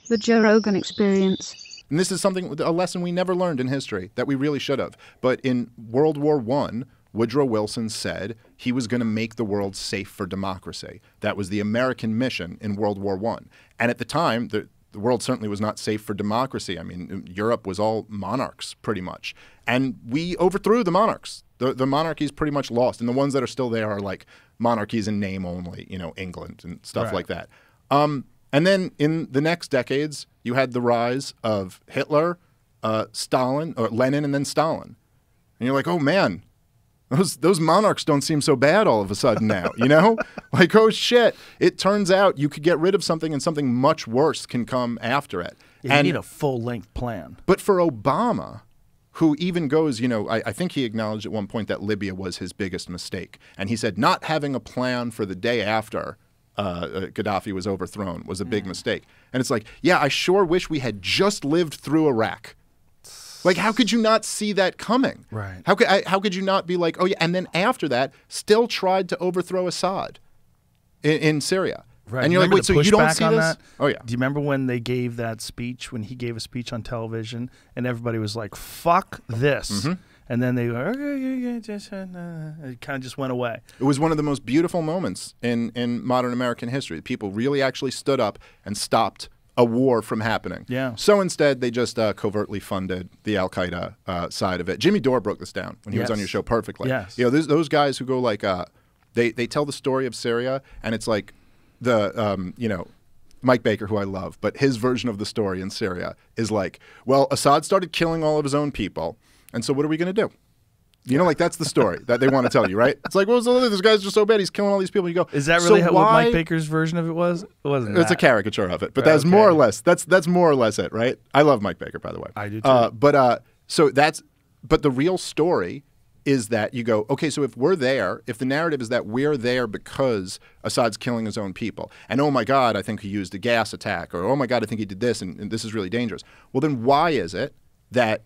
The Joe Rogan Experience. And this is a lesson we never learned in history that we really should have. But in World War I, Woodrow Wilson said he was going to make the world safe for democracy. That was the American mission in World War I. And at the time, the world certainly was not safe for democracy. I mean, Europe was all monarchs, pretty much. And we overthrew the monarchs. The monarchy's pretty much lost. And the ones that are still there are like monarchies in name only, you know, England and stuff like that. And then in the next decades, you had the rise of Hitler, Stalin, or Lenin, and then Stalin. And you're like, oh, man, those monarchs don't seem so bad all of a sudden now, you know? Like, oh, shit. It turns out you could get rid of something and something much worse can come after it. Yeah, you need a full-length plan. But for Obama, who even goes, you know, I think he acknowledged at one point that Libya was his biggest mistake. And he said not having a plan for the day after Gaddafi was overthrown was a big mistake. And it's like, yeah, I sure wish we had just lived through Iraq. Like, how could you not see that coming? Right. How could you not be like, oh, yeah, and then after that, still tried to overthrow Assad in Syria. Right. And you're like, wait, so you don't see this? That? Oh, yeah. Do you remember when they gave that speech, when he gave a speech on television, and everybody was like, fuck this? And then they go, it kind of just went away. It was one of the most beautiful moments in modern American history. People really actually stood up and stopped a war from happening. Yeah. So instead, they just covertly funded the Al-Qaeda side of it. Jimmy Dore broke this down when he was on your show perfectly. Yes. You know, those guys who go like, they tell the story of Syria, and it's like the, you know, Mike Baker, who I love, but his version of the story in Syria is like, well, Assad started killing all of his own people, and so what are we going to do? You know, like that's the story that they want to tell you, right? It's like, well, this guy's just so bad, he's killing all these people. You go, is that really what Mike Baker's version of it was? It wasn't. It's a caricature of it, but that's more or less that's more or less it, right? I love Mike Baker, by the way. I do too. But the real story is that you go, okay, so if we're there, if the narrative is that we're there because Assad's killing his own people, and oh my God, I think he used a gas attack, or oh my God, I think he did this, and this is really dangerous. Well, then why is it that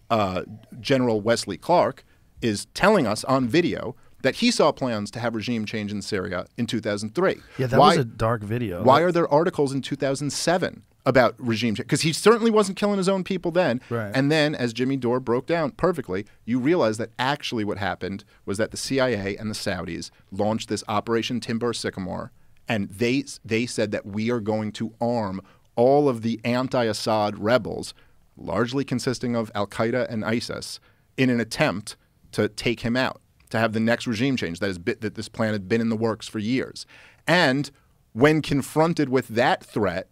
General Wesley Clark is telling us on video that he saw plans to have regime change in Syria in 2003? Yeah, that was a dark video. Why are there articles in 2007 about regime change? Because he certainly wasn't killing his own people then. Right. And then, as Jimmy Dore broke down perfectly, you realize that actually what happened was that the CIA and the Saudis launched this Operation Timber Sycamore, and they said that we are going to arm all of the anti-Assad rebels, largely consisting of Al-Qaeda and ISIS, in an attempt to take him out, to have the next regime change that this plan had been in the works for years. And when confronted with that threat,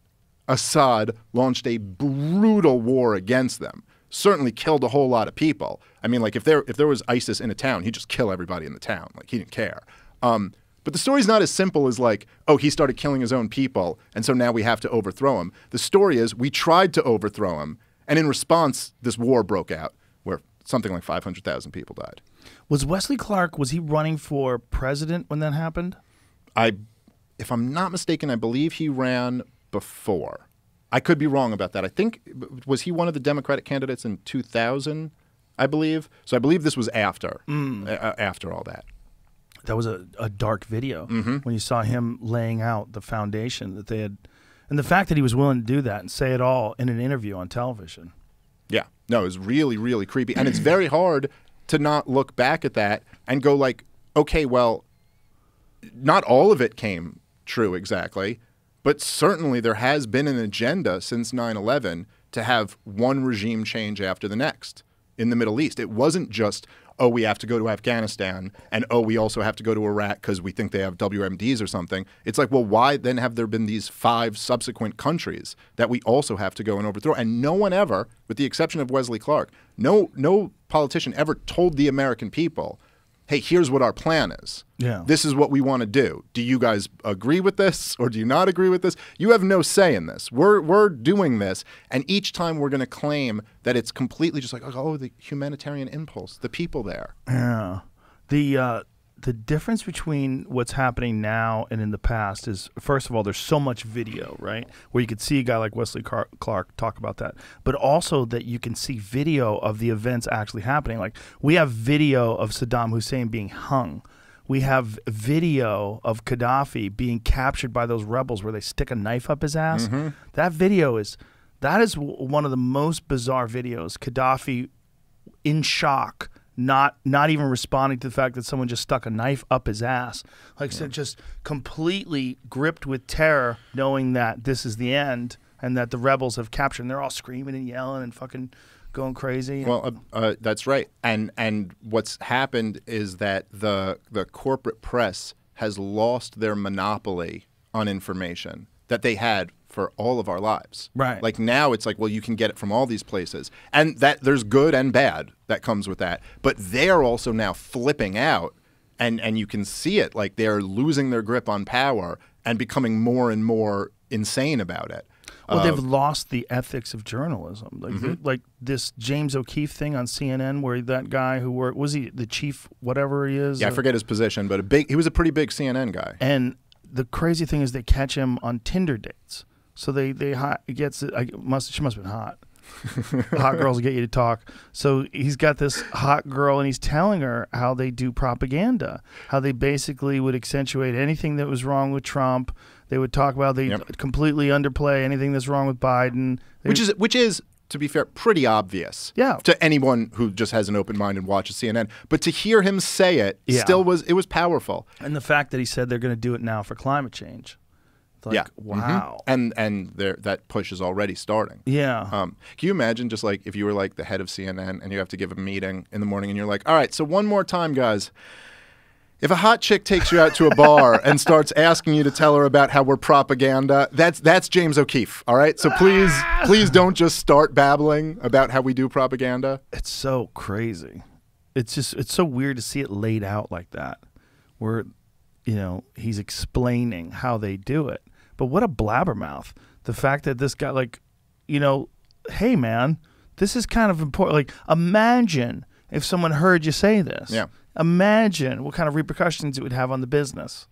Assad launched a brutal war against them. Certainly killed a whole lot of people. I mean, like if there was ISIS in a town, he'd just kill everybody in the town. Like he didn't care. But the story's not as simple as like, oh, he started killing his own people, and so now we have to overthrow him. The story is we tried to overthrow him, and in response, this war broke out where something like 500,000 people died. Was Wesley Clark, was he running for president when that happened? If I'm not mistaken, I believe he ran before. I could be wrong about that. I think, was he one of the Democratic candidates in 2000, I believe? So I believe this was after all that. That was a dark video when you saw him laying out the foundation that they had. And the fact that he was willing to do that and say it all in an interview on television. Yeah. No, it was really, really creepy. And it's very hard to not look back at that and go like, okay, well, not all of it came true exactly, but certainly there has been an agenda since 9/11 to have one regime change after the next in the Middle East. It wasn't just, oh, we have to go to Afghanistan, and oh, we also have to go to Iraq because we think they have WMDs or something. It's like, well, why then have there been these 5 subsequent countries that we also have to go and overthrow? And no one ever, with the exception of Wesley Clark, no politician ever told the American people, hey, here's what our plan is. Yeah. This is what we want to do. Do you guys agree with this or do you not agree with this? You have no say in this. We're doing this, and each time we're going to claim that it's completely just like, oh, the humanitarian impulse, the people there. Yeah. The difference between what's happening now and in the past is, first of all, there's so much video, right, where you could see a guy like Wesley Clark talk about that, but also that you can see video of the events actually happening. Like, we have video of Saddam Hussein being hung. We have video of Gaddafi being captured by those rebels where they stick a knife up his ass. That video is That is one of the most bizarre videos. Gaddafi in shock, not even responding to the fact that someone just stuck a knife up his ass. Like, so just completely gripped with terror, knowing that this is the end and that the rebels have captured. And they're all screaming and yelling and fucking going crazy. Well, that's right. And what's happened is that the corporate press has lost their monopoly on information that they had for all of our lives. Right. Like now it's like, well, you can get it from all these places. And that there's good and bad that comes with that. But they're also now flipping out, and you can see it. Like they're losing their grip on power and becoming more and more insane about it. Well, they've lost the ethics of journalism. Like, like this James O'Keefe thing on CNN, where that guy who worked, was he the chief, whatever he is? Yeah, I forget his position, but he was a pretty big CNN guy. And the crazy thing is they catch him on Tinder dates. So she must have been hot. Hot girls get you to talk. So he's got this hot girl, and he's telling her how they do propaganda, how they basically would accentuate anything that was wrong with Trump. They would talk about completely underplay anything that's wrong with Biden. Which is, to be fair, pretty obvious. Yeah. To anyone who just has an open mind and watches CNN. But to hear him say it was powerful. And the fact that he said they're going to do it now for climate change. Like, wow. And that push is already starting. Yeah. Can you imagine just like if you were like the head of CNN and you have to give a meeting in the morning and you're like, all right, so one more time, guys. If a hot chick takes you out to a bar and starts asking you to tell her about how we're propaganda, that's James O'Keefe, all right? So please don't just start babbling about how we do propaganda. It's so crazy. It's so weird to see it laid out like that, where, he's explaining how they do it. But what a blabbermouth. The fact that this guy, like, hey, man, this is kind of important. Like, imagine if someone heard you say this. Yeah. Imagine what kind of repercussions it would have on the business.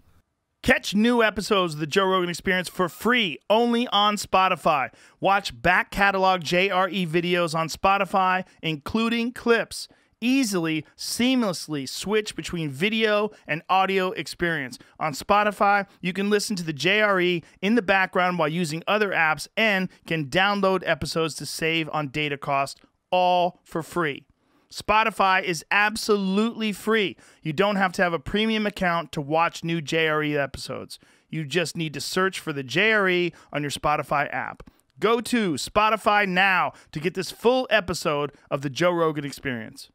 Catch new episodes of the Joe Rogan Experience for free only on Spotify. Watch back catalog JRE videos on Spotify, including clips. Easily, seamlessly switch between video and audio experience. On Spotify, you can listen to the JRE in the background while using other apps and can download episodes to save on data cost, all for free. Spotify is absolutely free. You don't have to have a premium account to watch new JRE episodes. You just need to search for the JRE on your Spotify app. Go to Spotify now to get this full episode of the Joe Rogan Experience.